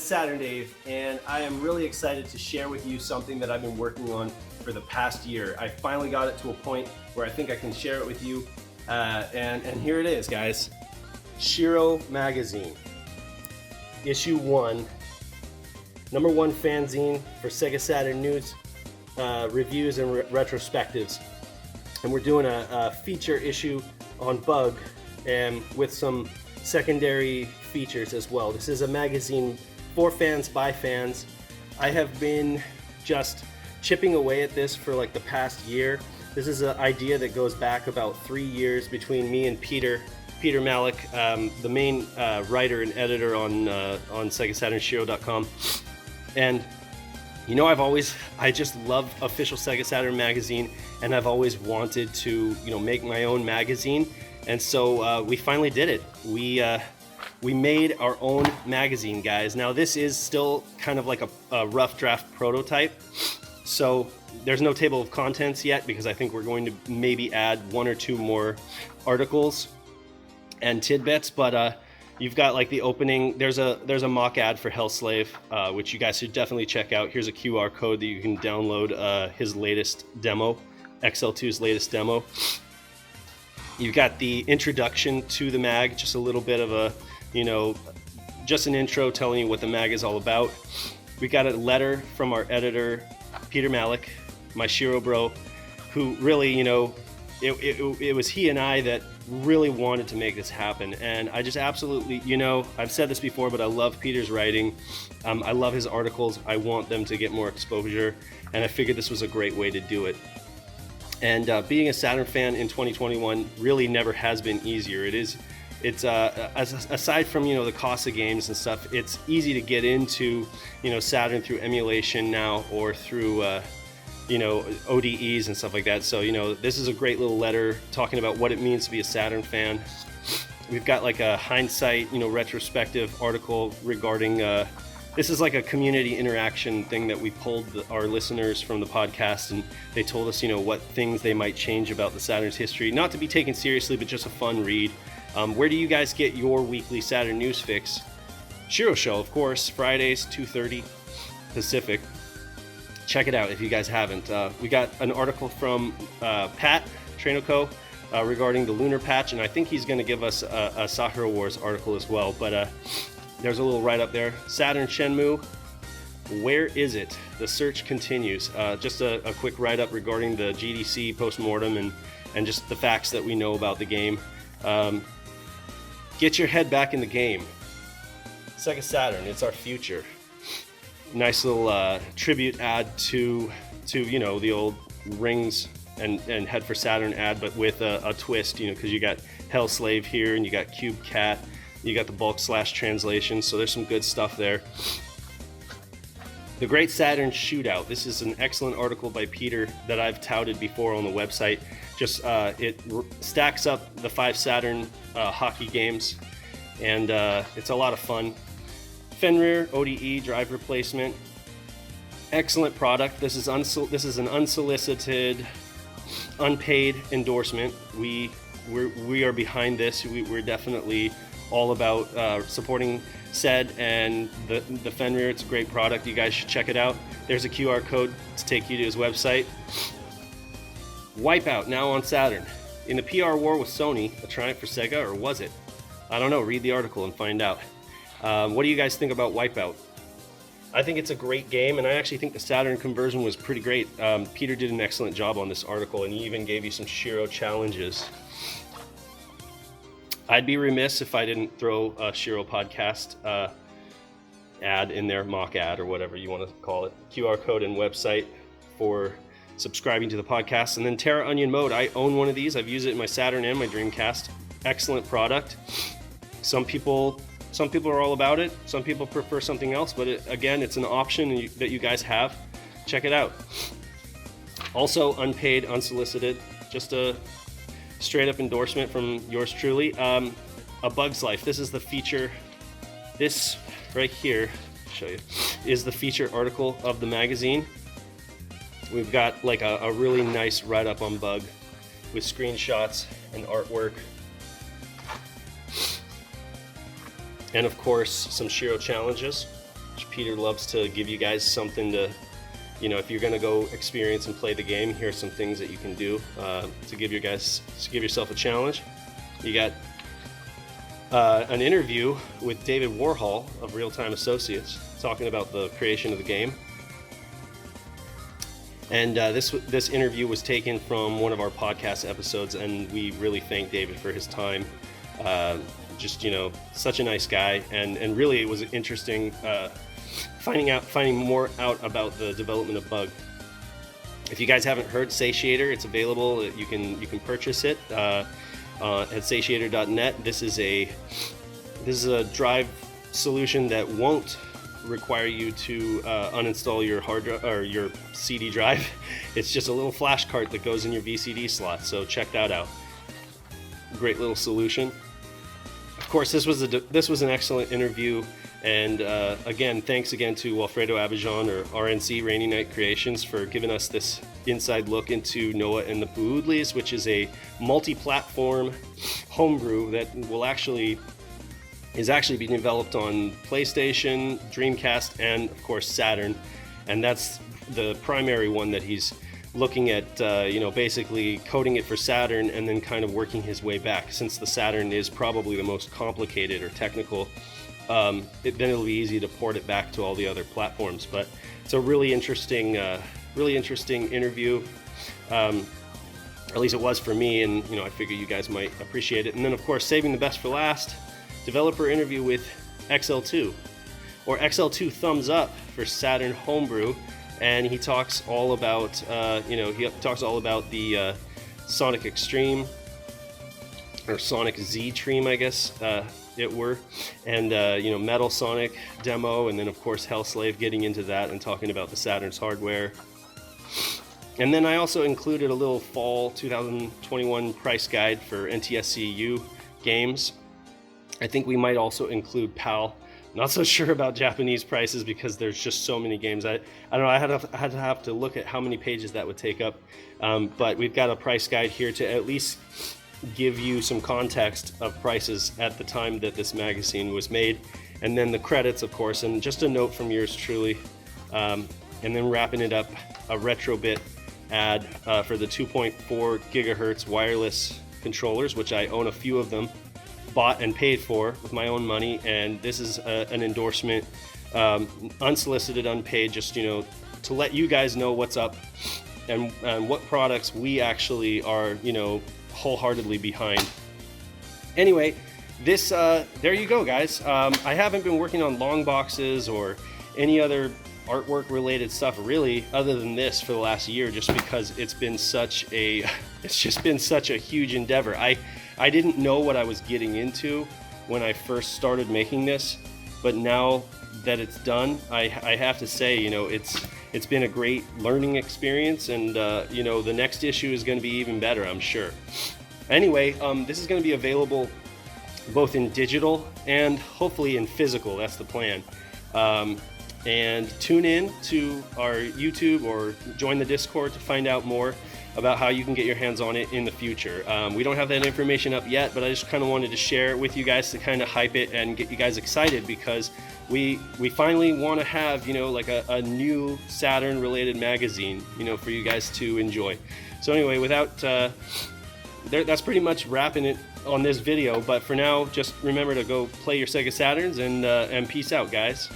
SaturnDave, and I am really excited to share with you something that I've been working on for the past year. I finally got it to a point where I think I can share it with you, and here it is, guys. Shiro Magazine, issue 1, number 1 fanzine for Sega Saturn news, reviews and retrospectives. And we're doing a feature issue on Bug, and with some secondary features as well. This is a magazine for fans by fans. I have been just chipping away at this for like the past year. This is an idea that goes back about 3 years between me and Peter Malek, the main writer and editor on Sega Saturn Shiro.com. And you know, I just love official Sega Saturn Magazine, and I've always wanted to, make my own magazine. And so we finally did it. We made our own magazine, guys. Now this is still kind of like a rough draft prototype. So there's no table of contents yet, because I think we're going to maybe add 1 or 2 more articles and tidbits. But you've got like the opening. There's a mock ad for Hellslave, which you guys should definitely check out. Here's a QR code that you can download his latest demo, XL2's latest demo. You've got the introduction to the mag, just a little bit of a, just an intro telling you what the mag is all about. We got a letter from our editor, Peter Malek, my Shiro bro, who really, it was he and I that really wanted to make this happen. And I just absolutely, I've said this before, but I love Peter's writing. I love his articles. I want them to get more exposure, and I figured this was a great way to do it. And being a Saturn fan in 2021 really never has been easier. It's aside from the cost of games and stuff, it's easy to get into Saturn through emulation now, or through ODEs and stuff like that. So this is a great little letter talking about what it means to be a Saturn fan. We've got like a hindsight retrospective article regarding this is like a community interaction thing that we polled our listeners from the podcast, and they told us what things they might change about the Saturn's history. Not to be taken seriously, but just a fun read. Where do you guys get your weekly Saturn news fix? Shiro Show, of course, Fridays, 2:30 Pacific. Check it out if you guys haven't. We got an article from Pat Trainoco regarding the lunar patch, and I think he's going to give us a Sakura Wars article as well. But there's a little write-up there. Saturn Shenmue, where is it? The search continues. Just a quick write-up regarding the GDC post-mortem and just the facts that we know about the game. Get your head back in the game. Sega Saturn, it's our future. Nice little tribute ad to the old Rings and Head for Saturn ad, but with a twist, because you got Hellslave here, and you got Cube Cat, you got the bulk / translation, so there's some good stuff there. The Great Saturn Shootout. This is an excellent article by Peter that I've touted before on the website. Just it stacks up the 5 Saturn hockey games, and it's a lot of fun. Fenrir ODE drive replacement. Excellent product. This is an unsolicited, unpaid endorsement. We are behind this. We're definitely all about supporting SED and the Fenrir. It's a great product. You guys should check it out. There's a QR code to take you to his website. Wipeout, now on Saturn. In the PR war with Sony, a triumph for Sega, or was it? I don't know. Read the article and find out. What do you guys think about Wipeout? I think it's a great game, and I actually think the Saturn conversion was pretty great. Peter did an excellent job on this article, and he even gave you some Shiro challenges. I'd be remiss if I didn't throw a Shiro podcast ad in there, mock ad or whatever you want to call it. QR code and website for subscribing to the podcast. And then Terra Onion Mode. I own one of these. I've used it in my Saturn and my Dreamcast. Excellent product. Some people are all about it. Some people prefer something else, but again, it's an option that you guys have. Check it out. Also unpaid, unsolicited, just a straight up endorsement from yours truly. A Bug's Life. This is the feature. This right here, I'll show you, is the feature article of the magazine. We've got like a really nice write-up on Bug with screenshots and artwork. And of course, some Shiro challenges. Peter loves to give you guys something to, if you're gonna go experience and play the game, here's some things that you can do to give yourself a challenge. You got an interview with David Warhol of Real Time Associates talking about the creation of the game. And this interview was taken from one of our podcast episodes, and we really thank David for his time. Just, such a nice guy, and really it was interesting finding more out about the development of Bug. If you guys haven't heard Satiator, it's available. You can purchase it at satiator.net. This is a drive solution that won't require you to uninstall your hard drive or your CD drive. It's just a little flash cart that goes in your VCD slot. So check that out. Great little solution. Of course, this was an excellent interview, and again, thanks again to Wilfredo Abidjan, or RNC Rainy Night Creations, for giving us this inside look into Noah and the Boodleys, which is a multi-platform homebrew that is actually being developed on PlayStation, Dreamcast, and of course Saturn, and that's the primary one that he's looking at, basically coding it for Saturn and then kind of working his way back. Since the Saturn is probably the most complicated or technical, then it'll be easy to port it back to all the other platforms. But it's a really interesting interview. At least it was for me, and I figure you guys might appreciate it. And then of course, saving the best for last, developer interview with XL2, or XL2 Thumbs Up for Saturn Homebrew. And he talks all about, the Sonic Extreme, or Sonic Z-Tream, I guess it were, and Metal Sonic demo, and then of course Hellslave, getting into that and talking about the Saturn's hardware. And then I also included a little fall 2021 price guide for NTSC-U games. I think we might also include PAL. Not so sure about Japanese prices because there's just so many games. I don't know. I had to have to look at how many pages that would take up. But we've got a price guide here to at least give you some context of prices at the time that this magazine was made, and then the credits, of course, and just a note from yours truly, and then wrapping it up, a Retrobit ad for the 2.4 gigahertz wireless controllers, which I own a few of them. Bought and paid for with my own money, and this is an endorsement, unsolicited, unpaid, just to let you guys know what's up and what products we actually are wholeheartedly behind. Anyway, this there you go, guys. I haven't been working on long boxes or any other artwork related stuff really other than this for the last year, just because it's just been such a huge endeavor. I didn't know what I was getting into when I first started making this, but now that it's done, I have to say, it's been a great learning experience, and the next issue is going to be even better, I'm sure. Anyway, this is going to be available both in digital and hopefully in physical. That's the plan. And tune in to our YouTube or join the Discord to find out more about how you can get your hands on it in the future. We don't have that information up yet, but I just kind of wanted to share it with you guys to kind of hype it and get you guys excited, because we finally want to have like a new Saturn related magazine for you guys to enjoy. So anyway, that's pretty much wrapping it on this video, but for now, just remember to go play your Sega Saturns, and peace out, guys.